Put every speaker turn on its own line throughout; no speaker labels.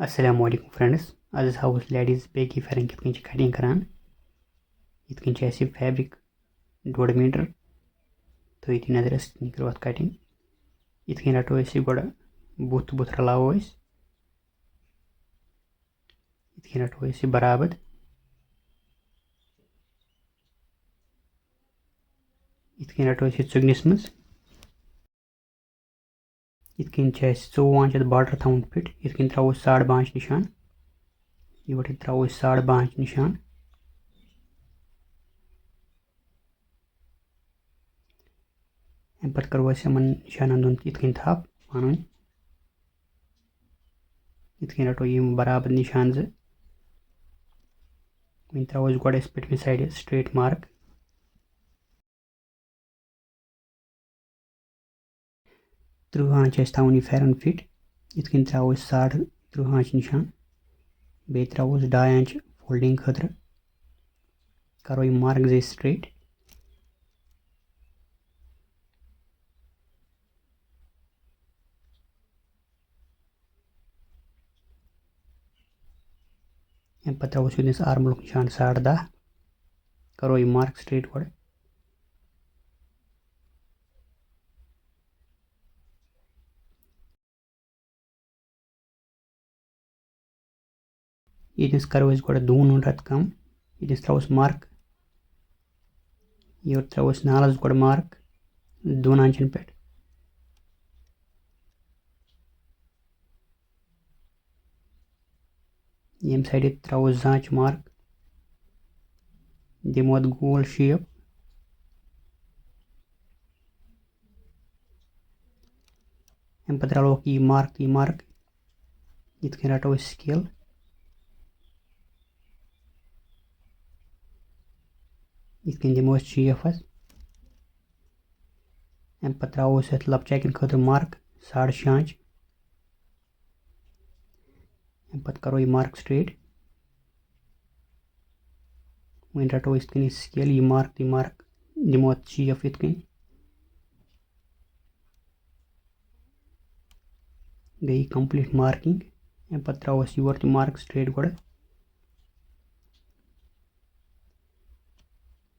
Assalamualaikum friends. As house ladies bagie pheran kit kën cutting karan. Yit kën ऐसे fabric 1.5 metre तो यति नजर निकल cutting. Yit kën रटो ऐसे गोड़ा बुत बुत रलाओ ऐसे. Yit kën रटो ऐसे बराबर. Yit kën रटो ऐसे चुगनिस मस. Yit kën ऐसे 4 इंच border थाउन फिट. Yit kën त्राओ 5.5 निशान. ये त्राओ 5.5 निशान. पत करो ऐसे मन निशान दोन यत कन थाप पान यत कन रटो यम बराबर निशान ज वन त्रो गोड़ पे साइड स्ट्रेट मार्क 30 इंच थवन यह फेरन फिट यत कन त्रो 30.5 इंच निशान बे त्रो 2 इंच फोल्डिंग खतर करो यह मार्क जे स्ट्रेट पे त्रो सुदिस आर्मल निशान 10.5 करो यह मार्क स्ट्रेट गोड़ यस करो गोड़ 2 रत कम यस त्रोस मार्क ये त्रोस नालस गोड़ मार्क 2 इंचन पे यम साइड त्रोस जांच मार्क दिमो गोल शेप अम पे रलो यह मार्क यत कन रटो स्केल यत कन दिमो शेप अम पे त्रो लब चैकन खतर मार्क 6.5 इंच अम पे करो यह मार्क स्ट्रेट वन रटो इत कन स्केल यह मार्क दिमो शेप यत कन गई कंप्लीट मार्किंग अम पे त्रोस योर तो मार्क स्ट्रेट गोड़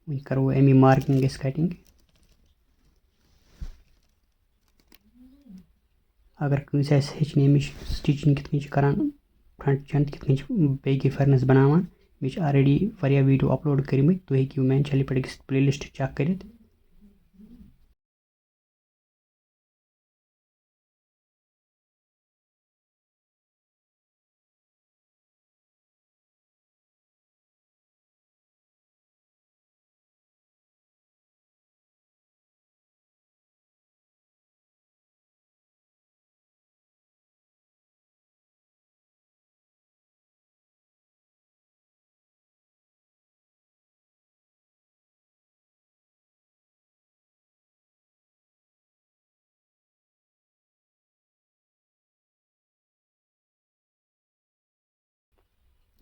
वन करो अमी मार्किंग कटिंग अगर कंस हेचन अमिच स्टिचिंग कित कन करान फ्रंट चंद कित कन बेगी फेरनस बनावान मे ऑलरेडी वारिया वीडियो अपलोड करमित तुम हेकियो मैन चैनल पे प्लेलिस्ट चेक करित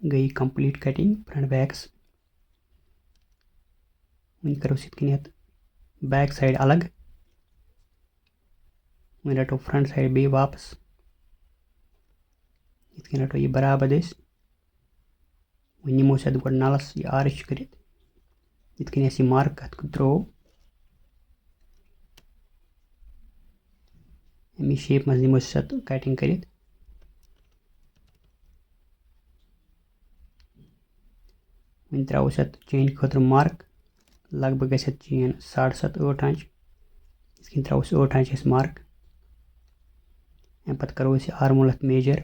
गई कंप्लीट कटिंग फ्रंट बैक्स वन करो इत कन बैक साइड अलग वन रटो फ्रंट साइड बे वापस इत कन रटो यह बराबर वन नमो सत गोड़ नलस यह आर्च कर इत कन यह मार्क त्रो अमी शेप मज नमो सत कटिंग कर वन त्रो सत चेन खतर मार्क लगभग गस चेन 7.5 इंच इत कन त्रोस 8 इंच मार्क अम पे करो आर्मोल अत मेजर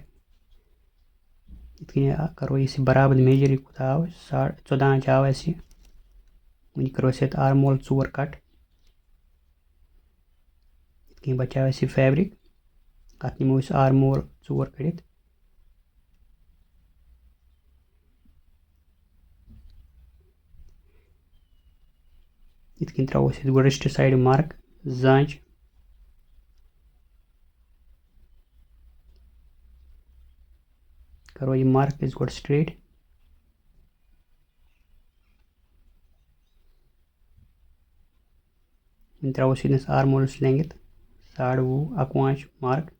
इत कन करो इस बराबर मेजर कूत आव 14 इंच आव वन करो आर्मोल 4 कट इत कन बचाव फैब्रिक अत नमो आर्मोल 4 कड़ित इत कन त्रो रिस्ट साइड मार्क जांच करो यह मार्क गोड़ स्ट्रेट वन त्रो आर्मोलस लेंगथ 20.5 इंच मार्क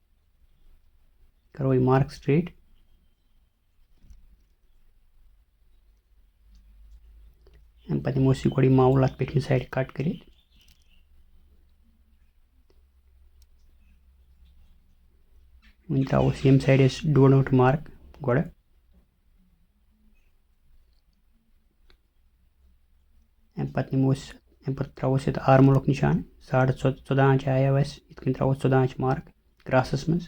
करो यह मार्क स्ट्रेट अमे पत्त निमो गोड़ मावल अत पेठमी साइड कट कर वन त्रोस यम साइड 1.5 मार्क गोड़ अमे पत्त निमोस त्रोस ये आर्मोल निशान 14.5 इंच आया इत त्रोस 14 इंच मार्क क्रॉसस मज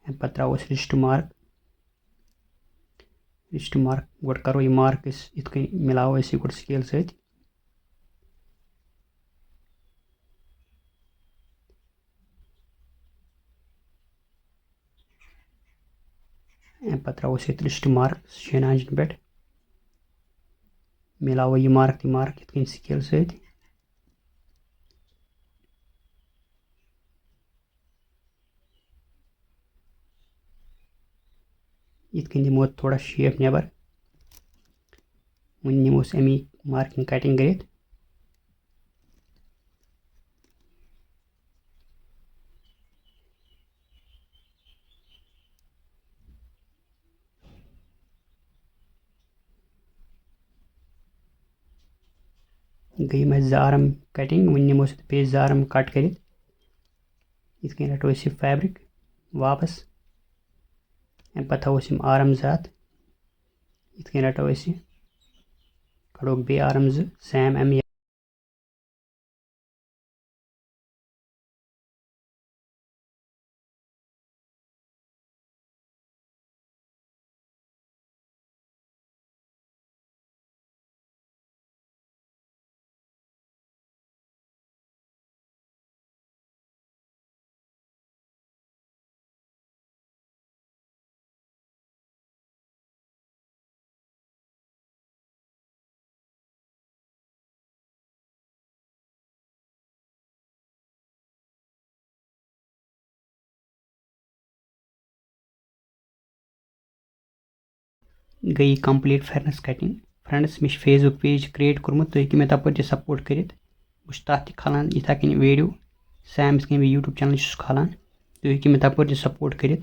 अमे पत्त त्रोस रिस्ट मार्क गोड़ करो यह मार्क इत मिलावो गोड़ स्केल सत अमे पत्त त्रोस ये रिस्ट मार्क 6 इंच पे मिलावो यह मार्क इत स्केल सत इत दिमो थोड़ा शेप नबर वन निमोस अमी मार्किंग कटिंग कर गई मे 2 आर्म कटिंग वन निमो पे 2 आर्म कट कर इत रटो फैब्रिक वापस अमे पत्त थवोस आर्म 2 अत इत रटो कड़ो बे आर्म 2 सेम अमे गई complete फेरनस cutting friends may Facebook page create कोर्मुत तुम हेकि मे तपर सपोर्ट कर बस तथ खालान इथा कन वीडियो सेम यूट्यूब चैनल खालान तुम हेकि मे तपर सपोर्ट कर